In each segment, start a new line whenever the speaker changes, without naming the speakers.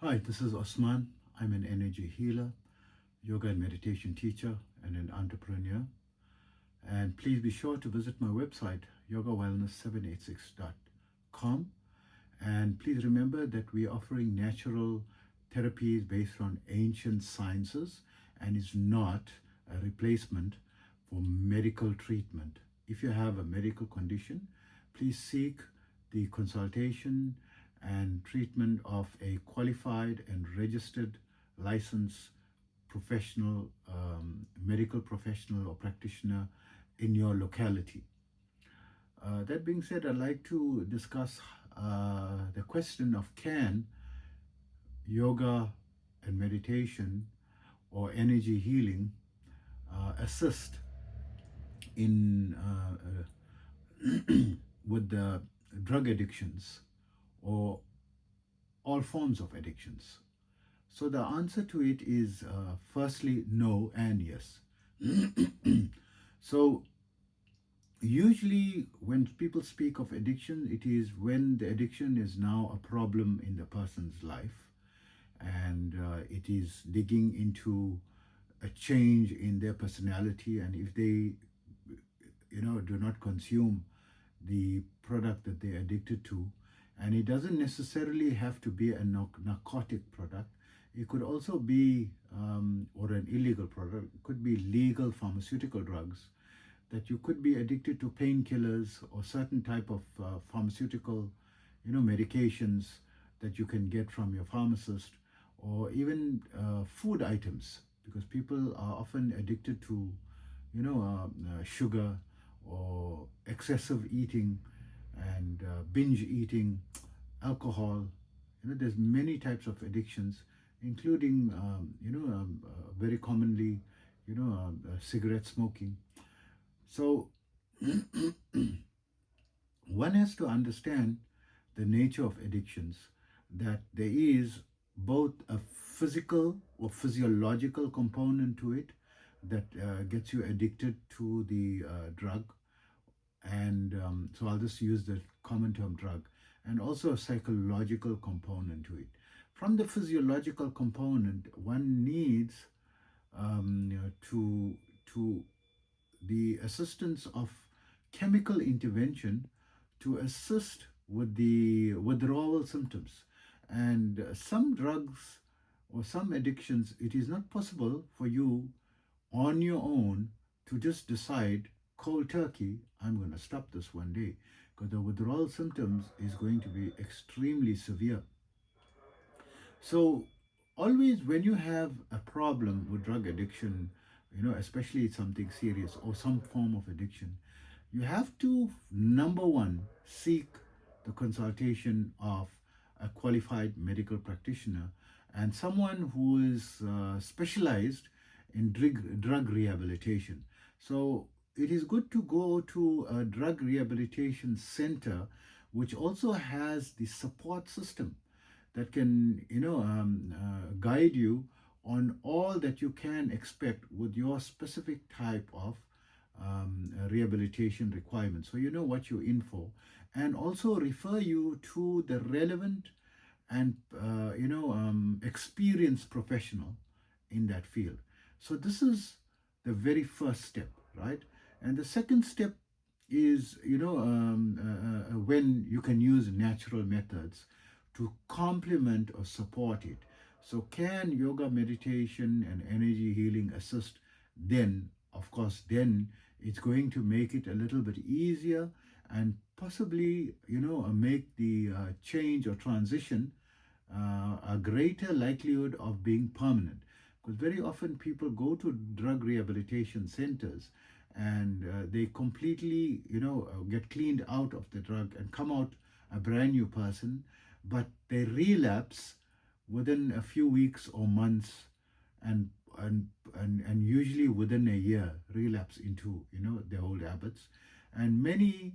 Hi, this is Osman. I'm an energy healer, yoga and meditation teacher, and an entrepreneur. And please be sure to visit my website, yogawellness786.com. And please remember that we're offering natural therapies based on ancient sciences and is not a replacement for medical treatment. If you have a medical condition, please seek the consultation and treatment of a qualified and registered licensed professional, medical professional or practitioner in your locality. That being said, I'd like to discuss the question of can yoga and meditation or energy healing assist in with the drug addictions or all forms of addictions. So the answer to it is firstly no and yes. So usually when people speak of addiction, it is when the addiction is now a problem in the person's life, and it is digging into a change in their personality, and if they do not consume the product that they're addicted to, and it doesn't necessarily have to be a narcotic product. It could also be or an illegal product. It could be legal pharmaceutical drugs, that you could be addicted to painkillers or certain type of pharmaceutical medications that you can get from your pharmacist, or even food items, because people are often addicted to sugar or excessive eating and binge eating, alcohol. There's many types of addictions, including very commonly cigarette smoking. So one has to understand the nature of addictions, that there is both a physical or physiological component to it that gets you addicted to the drug, and so I'll just use the common term drug, and also a psychological component to it. From the physiological component, one needs to the assistance of chemical intervention to assist with the withdrawal symptoms. And some drugs or some addictions, it is not possible for you on your own to just decide cold turkey, I'm going to stop this one day, because the withdrawal symptoms is going to be extremely severe. So always when you have a problem with drug addiction, especially something serious or some form of addiction, you have to, number one, seek the consultation of a qualified medical practitioner and someone who is specialized in drug rehabilitation. So it is good to go to a drug rehabilitation center which also has the support system that can guide you on all that you can expect with your specific type of rehabilitation requirements, so you know what you're in for, and also refer you to the relevant and experienced professional in that field. So this is the very first step, right? And the second step is when you can use natural methods to complement or support it. So can yoga, meditation, and energy healing assist? Then, of course, then it's going to make it a little bit easier and possibly, make the change or transition a greater likelihood of being permanent. Because very often people go to drug rehabilitation centers and they completely, get cleaned out of the drug and come out a brand new person, but they relapse within a few weeks or months, and usually within a year relapse into their old habits. And many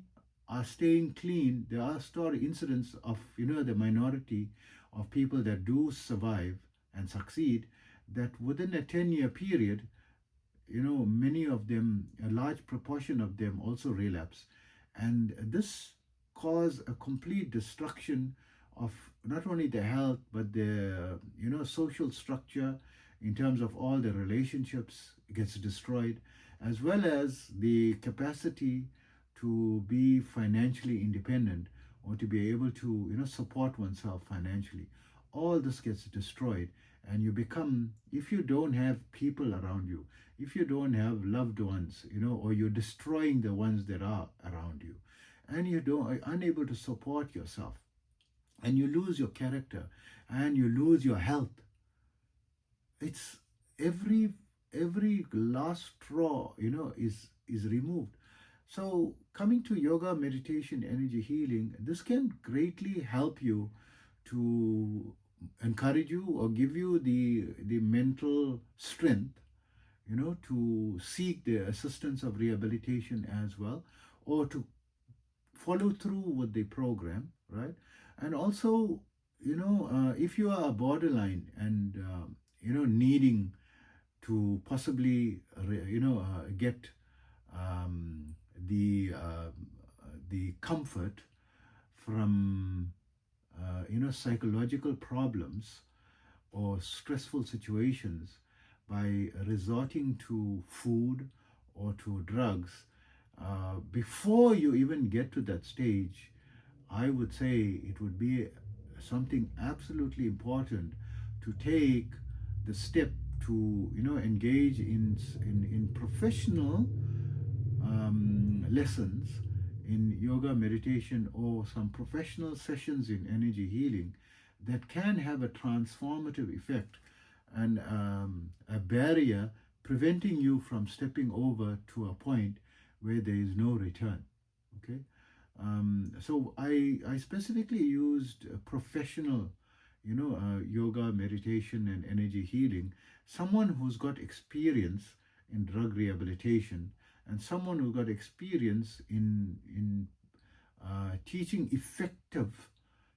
are staying clean. There are story incidents of the minority of people that do survive and succeed, that within a 10-year period, many of them, a large proportion of them also relapse. And this cause a complete destruction of not only their health, but their, social structure in terms of all the relationships gets destroyed, as well as the capacity to be financially independent, or to be able to, support oneself financially. All this gets destroyed, and you become, if you don't have people around you, if you don't have loved ones, or you're destroying the ones that are around you, and you don't are unable to support yourself, and you lose your character, and you lose your health. It's every last straw, is removed. So coming to yoga, meditation, energy healing, this can greatly help you to encourage you or give you the mental strength, to seek the assistance of rehabilitation as well, or to follow through with the program, right? And also, if you are borderline and needing to possibly get the comfort from psychological problems or stressful situations by resorting to food or to drugs, before you even get to that stage, I would say it would be something absolutely important to take the step to engage in professional lessons in yoga, meditation, or some professional sessions in energy healing that can have a transformative effect, and a barrier preventing you from stepping over to a point where there is no return. Okay, so I specifically used a professional, yoga, meditation, and energy healing, someone who's got experience in drug rehabilitation, and someone who got experience in teaching effective,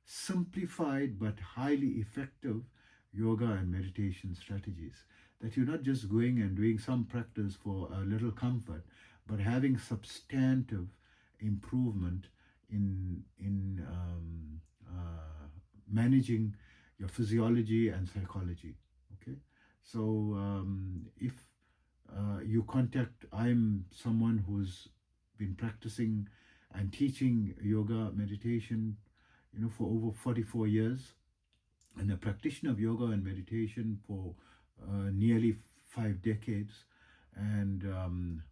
simplified but highly effective yoga and meditation strategies. That you're not just going and doing some practice for a little comfort, but having substantive improvement in managing your physiology and psychology. Okay, so if you contact, I'm someone who's been practicing and teaching yoga meditation, for over 44 years, and a practitioner of yoga and meditation for nearly 5 decades, and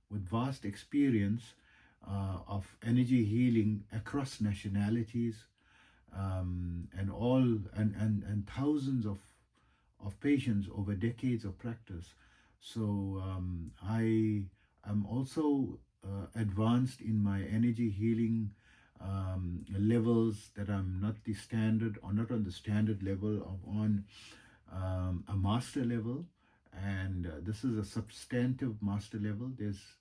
with vast experience of energy healing across nationalities, and all and thousands of patients over decades of practice. So I am also advanced in my energy healing levels, that I'm not the standard, or not on the standard level, of on a master level, and this is a substantive master level. There's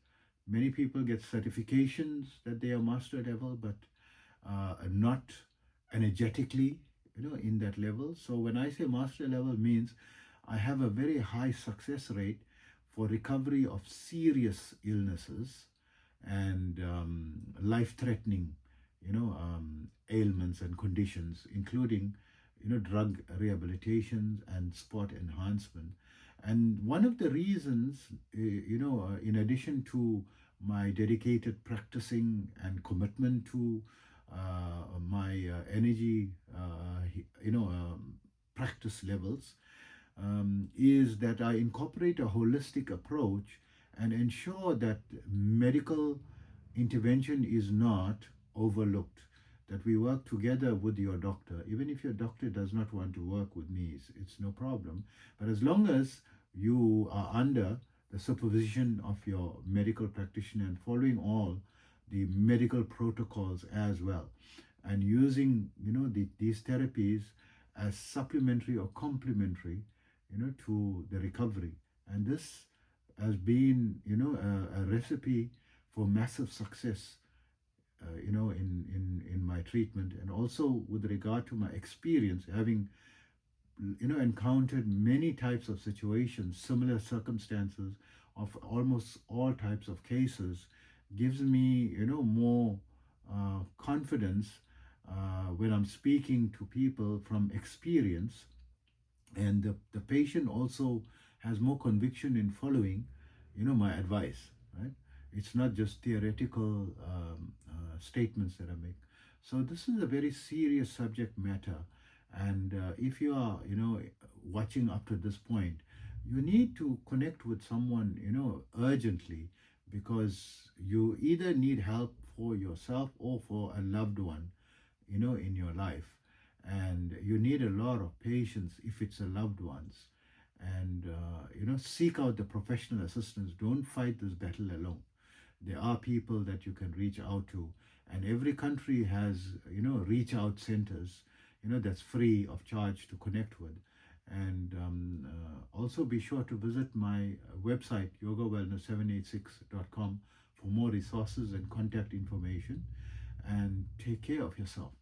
many people get certifications that they are master level, but not energetically, in that level. So when I say master level, means I have a very high success rate for recovery of serious illnesses and life-threatening, ailments and conditions, including, drug rehabilitation and sport enhancement. And one of the reasons, in addition to my dedicated practicing and commitment to my energy, practice levels, is that I incorporate a holistic approach and ensure that medical intervention is not overlooked. That we work together with your doctor. Even if your doctor does not want to work with me, it's no problem. But as long as you are under the supervision of your medical practitioner and following all the medical protocols as well, and using these therapies as supplementary or complementary, to the recovery. And this has been a recipe for massive success, in my treatment, and also with regard to my experience, having encountered many types of situations, similar circumstances of almost all types of cases, gives me more confidence when I'm speaking to people from experience, and the patient also has more conviction in following, my advice, right? It's not just theoretical statements that I make. So this is a very serious subject matter, and if you are, watching up to this point, you need to connect with someone, urgently, because you either need help for yourself or for a loved one, in your life. And you need a lot of patience if it's a loved ones. And, seek out the professional assistance. Don't fight this battle alone. There are people that you can reach out to. And every country has, reach out centers, that's free of charge to connect with. And also be sure to visit my website, yogawellness786.com, for more resources and contact information. And take care of yourself.